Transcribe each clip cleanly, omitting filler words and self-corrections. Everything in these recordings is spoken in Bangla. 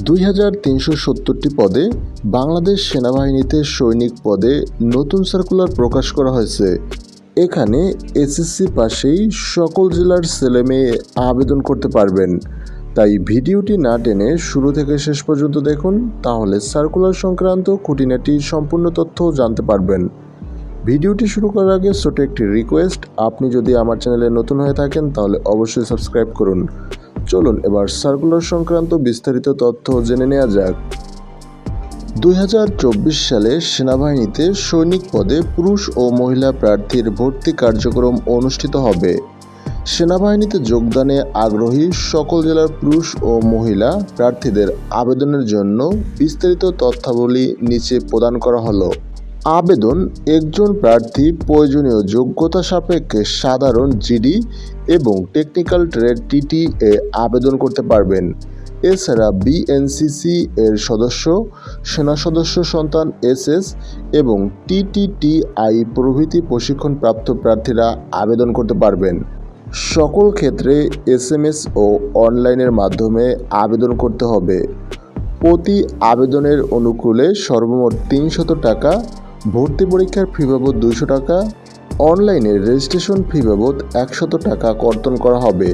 2370টি পদে বাংলাদেশ সেনাবাহিনীতে সৈনিক পদে নতুন সার্কুলার প্রকাশ করা হয়েছে। এখানে এসএসসি পাশেই সকল জেলার ছেলেমেয়ে আবেদন করতে পারবেন। তাই ভিডিওটি না টেনে শুরু থেকে শেষ পর্যন্ত দেখুন, তাহলে সার্কুলার সংক্রান্ত খুঁটিনাটি সম্পূর্ণ তথ্য জানতে পারবেন। ভিডিওটি শুরু করার আগে ছোট একটি রিকোয়েস্ট, আপনি যদি আমার চ্যানেলে নতুন হয়ে থাকেন তাহলে অবশ্যই সাবস্ক্রাইব করুন। চলুন এবার সার্কুলার সংক্রান্ত বিস্তারিত তথ্য জেনে নেওয়া যাক। 2024 সালে সেনাবাহিনীতে সৈনিক পদে পুরুষ ও মহিলা প্রার্থীর ভর্তি কার্যক্রম অনুষ্ঠিত হবে। সেনাবাহিনীতে যোগদানে আগ্রহী সকল জেলার পুরুষ ও মহিলা প্রার্থীদের আবেদনের জন্য বিস্তারিত তথ্যাবলী নিচে প্রদান করা হলো। আবেদন: একজন প্রার্থী প্রয়োজনীয় যোগ্যতা সাপেক্ষে সাধারণ জিডি এবং টেকনিক্যাল ট্রেড টিটি এ আবেদন করতে পারবেন। এছাড়া বিএনসিসি এর সদস্য, সেনা সদস্য সন্তান এসএস এবং টিটিটিআই প্রভৃতি প্রশিক্ষণপ্রাপ্ত প্রার্থীরা আবেদন করতে পারবেন। সকল ক্ষেত্রে এসএমএস ও অনলাইনের মাধ্যমে আবেদন করতে হবে। প্রতি আবেদনের অনুকূলে সর্বমোট 300 টাকা, ভর্তি পরীক্ষার ফি বাবদ 200 টাকা, অনলাইনে রেজিস্ট্রেশন ফি বাবদ 100 টাকা কর্তন করা হবে।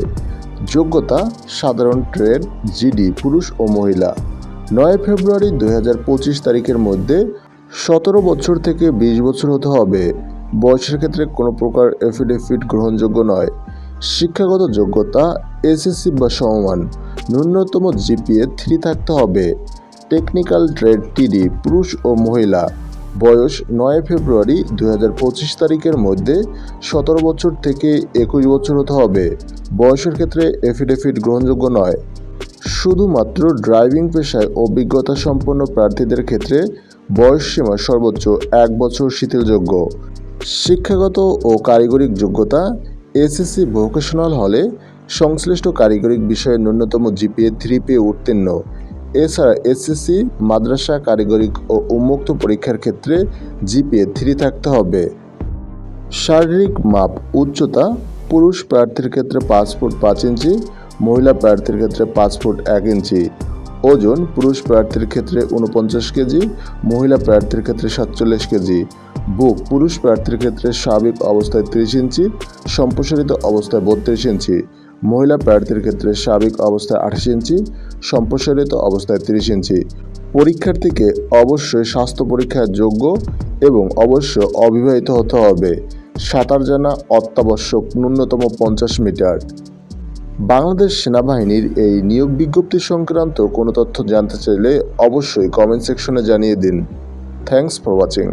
যোগ্যতা: সাধারণ ট্রেড জিডি পুরুষ ও মহিলা। 9 ফেব্রুয়ারি 2025 তারিখের মধ্যে 17 বছর থেকে 20 বছর হতে হবে। বয়সের ক্ষেত্রে কোনো প্রকার এফিডেভিট গ্রহণযোগ্য নয়। শিক্ষাগত যোগ্যতা: এসএসসি বা সমমান। ন্যূনতম জিপিএ 3 থাকতে হবে। টেকনিক্যাল ট্রেড টিডি পুরুষ ও মহিলা। বয়স 9 ফেব্রুয়ারি 2025 তারিখের মধ্যে 17 বছর থেকে 21 বছর হতে হবে। বয়সের ক্ষেত্রে এফিডেভিট গ্রহণযোগ্য নয়। শুধুমাত্র ড্রাইভিং পেশায় অভিজ্ঞতা সম্পন্ন প্রার্থীদের ক্ষেত্রে বয়সসীমা সর্বোচ্চ 1 বছর শিথিলযোগ্য। শিক্ষাগত ও কারিগরিক যোগ্যতা: এসএসসি ভোকেশনাল হলে সংশ্লিষ্ট কারিগরিক বিষয়ে ন্যূনতম জিপিএ 3 পেয়ে উত্তীর্ণ। এছাড়া এসএসসি, মাদ্রাসা, কারিগরিক ও উন্মুক্ত পরীক্ষার ক্ষেত্রে জিপিএ 3 থাকতে হবে। শারীরিক মাপ: উচ্চতা: পুরুষ প্রার্থীর ক্ষেত্রে 5 ফুট 5 ইঞ্চি, মহিলা প্রার্থীর ক্ষেত্রে 5 ফুট 1 ইঞ্চি। ওজন: পুরুষ প্রার্থীর ক্ষেত্রে 49 কেজি, মহিলা প্রার্থীর ক্ষেত্রে 47 কেজি। বুক: পুরুষ প্রার্থীর ক্ষেত্রে স্বাভাবিক অবস্থায় 30 ইঞ্চি, সম্প্রসারিত অবস্থায় 32 ইঞ্চি। মহিলা প্রার্থীর ক্ষেত্রে স্বাভাবিক অবস্থায় 28 ইঞ্চি, সম্প্রসারিত অবস্থায় 30 ইঞ্চি। পরীক্ষার্থীকে অবশ্যই স্বাস্থ্য পরীক্ষায় যোগ্য এবং অবশ্যই অবিবাহিত হতে হবে। সাঁতার জানা অত্যাবশ্যক, ন্যূনতম 50 মিটার। বাংলাদেশ সেনাবাহিনীর এই নিয়োগ বিজ্ঞপ্তি সংক্রান্ত কোনো তথ্য জানতে চাইলে অবশ্যই কমেন্ট সেকশনে জানিয়ে দিন। Thanks for watching.